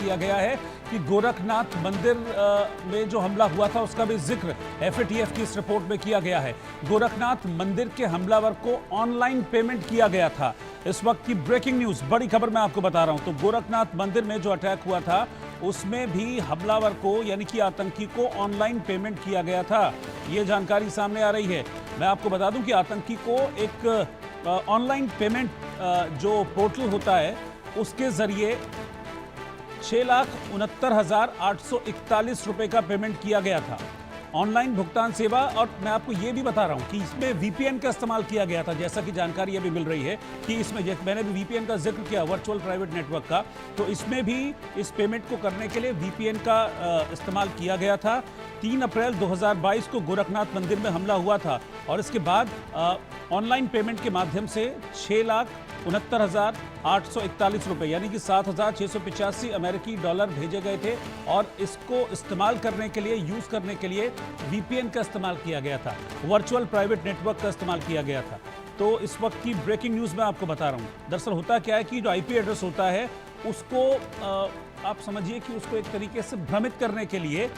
किया गया है कि गोरखनाथ मंदिर में जो हमला हुआ था उसका भी जिक्र एफएटीएफ की इस रिपोर्ट में किया गया है। गोरखनाथ मंदिर के हमलावर को ऑनलाइन पेमेंट किया गया था। इस वक्त की ब्रेकिंग न्यूज, बड़ी खबर मैं आपको बता रहा हूं। तो गोरखनाथ मंदिर में जो अटैक हुआ था उसमें भी हमलावर को यानी कि आतंकी को ऑनलाइन पेमेंट किया गया था। ये जानकारी सामने आ रही है। मैं आपको बता दूं कि आतंकी को एक ऑनलाइन पेमेंट जो पोर्टल होता है उसके जरिए 6,69,841 रुपए का पेमेंट किया गया था। ऑनलाइन भुगतान सेवा, और मैं आपको ये भी बता रहा हूं कि इसमें वीपीएन का इस्तेमाल किया गया था। जैसा कि जानकारी अभी मिल रही है कि इसमें मैंने भी वीपीएन का जिक्र किया, वर्चुअल प्राइवेट नेटवर्क का, तो इसमें भी इस पेमेंट को करने के लिए वीपीएन का इस्तेमाल किया गया था। 3 अप्रैल 2022 को गोरखनाथ मंदिर में हमला हुआ था और इसके बाद ऑनलाइन पेमेंट के माध्यम से 6,69,841 रुपए यानी कि 7,685 अमेरिकी डॉलर भेजे गए थे और इसको इस्तेमाल करने के लिए, यूज करने के लिए वीपीएन का इस्तेमाल किया गया था, वर्चुअल प्राइवेट नेटवर्क का इस्तेमाल किया गया था। तो इस वक्त की ब्रेकिंग न्यूज मैं आपको बता रहा हूं। दरअसल होता क्या है कि जो आईपी एड्रेस होता है उसको आप समझिए कि उसको एक तरीके से भ्रमित करने के लिए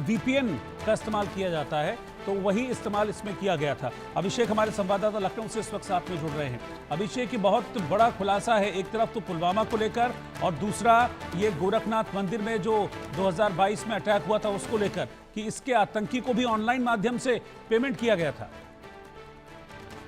वीपीएन का इस्तेमाल किया जाता है, तो वही इस्तेमाल इसमें किया गया था। अभिषेक हमारे संवाददाता लखनऊ से इस वक्त साथ में जुड़ रहे हैं। अभिषेक, बहुत बड़ा खुलासा है, एक तरफ तो पुलवामा को लेकर और दूसरा ये गोरखनाथ मंदिर में जो 2022 में अटैक हुआ था उसको लेकर कि इसके आतंकी को भी ऑनलाइन माध्यम से पेमेंट किया गया था।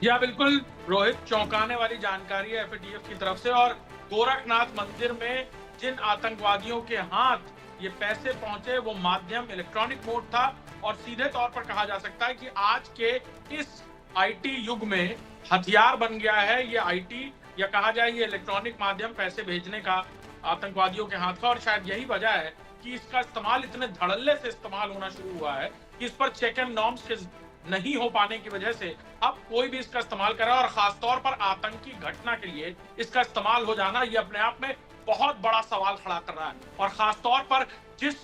या बिल्कुल रोहित, चौंकाने वाली जानकारी है एफएटीएफ की तरफ से। और गोरखनाथ मंदिर में जिन आतंकवादियों के हाथ ये पैसे पहुंचे वो माध्यम इलेक्ट्रॉनिक मोड था और सीधे तौर पर कहा जा सकता है कि आज के इस आईटी युग में हथियार बन गया है ये आईटी, या कहा जाए ये इलेक्ट्रॉनिक माध्यम पैसे भेजने का आतंकवादियों के हाथ का। और शायद यही वजह है कि इसका इस्तेमाल इतने धड़ल्ले से इस्तेमाल होना शुरू हुआ है कि इस पर चेक एंड नॉर्म्स नहीं हो पाने की वजह से अब कोई भी इसका इस्तेमाल कर रहा है और खासतौर पर आतंकी घटना के लिए इसका इस्तेमाल हो जाना ये अपने आप में बहुत बड़ा सवाल खड़ा कर रहा है। और खासतौर पर जिस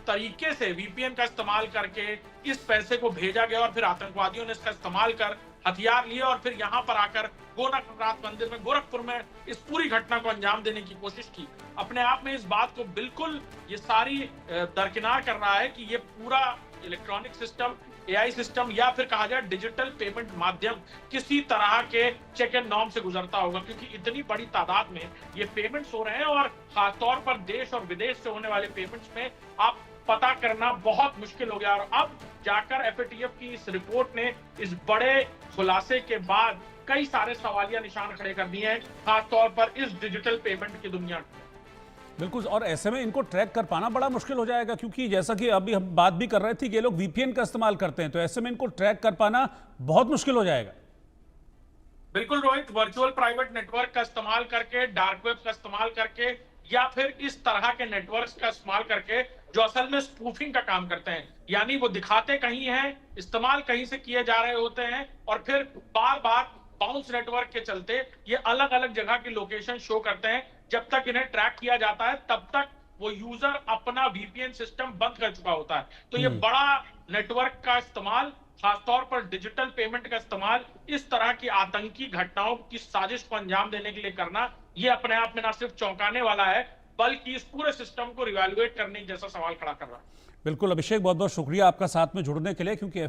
तरीके से वीपीएन का इस्तेमाल करके इस पैसे को भेजा गया और फिर आतंकवादियों ने इसका इस्तेमाल कर हथियार लिए और फिर यहाँ पर आकर गोरखनाथ मंदिर में, गोरखपुर में इस पूरी घटना को अंजाम देने की कोशिश की, अपने आप में इस बात को बिल्कुल ये सारी दरकिनार कर रहा है कि ये पूरा इलेक्ट्रॉनिक सिस्टम, एआई सिस्टम या फिर कहा जाए डिजिटल पेमेंट माध्यम किसी तरह के चेक एंड नॉर्म से गुजरता होगा, क्योंकि इतनी बड़ी तादाद में ये पेमेंट्स हो रहे हैं और खासतौर पर देश और विदेश से होने वाले पेमेंट्स में आप पता करना बहुत मुश्किल हो गया। और अब जाकर एफएटीएफ की इस रिपोर्ट ने इस बड़े खुलासे के बाद कई सारे सवालिया निशान खड़े कर दिए हैं, खासतौर पर इस डिजिटल पेमेंट की दुनिया में। बिल्कुल, और ऐसे में इनको ट्रैक कर पाना बड़ा मुश्किल हो जाएगा, क्योंकि जैसा कि अभी हम बात भी कर रहे थे कि ये लोग वीपीएन का इस्तेमाल करते हैं, तो ऐसे में इनको ट्रैक कर पाना बहुत मुश्किल हो जाएगा। बिल्कुल रोहित, वर्चुअल प्राइवेट नेटवर्क का इस्तेमाल करके, डार्क वेब का इस्तेमाल करके या फिर इस तरह के नेटवर्क्स का इस्तेमाल करके जो असल में स्पूफिंग का काम करते हैं, यानी वो दिखाते कहीं हैं, इस्तेमाल कहीं से किए जा रहे होते हैं और फिर बार बार बाउंस नेटवर्क के चलते ये अलग अलग जगह की लोकेशन शो करते हैं। जब तक इन्हें ट्रैक किया जाता है तब तक वो यूजर अपना वीपीएन सिस्टम बंद कर चुका होता है। तो ये बड़ा नेटवर्क का इस्तेमाल, खासतौर पर डिजिटल पेमेंट का इस्तेमाल इस तरह की आतंकी घटनाओं की साजिश को अंजाम देने के लिए करना, ये अपने आप में ना सिर्फ चौंकाने वाला है बल्कि इस पूरे सिस्टम को रिवैल्यूएट करने जैसा सवाल खड़ा कर रहा है। बिल्कुल अभिषेक, बहुत बहुत शुक्रिया आपका साथ में जुड़ने के लिए, क्योंकि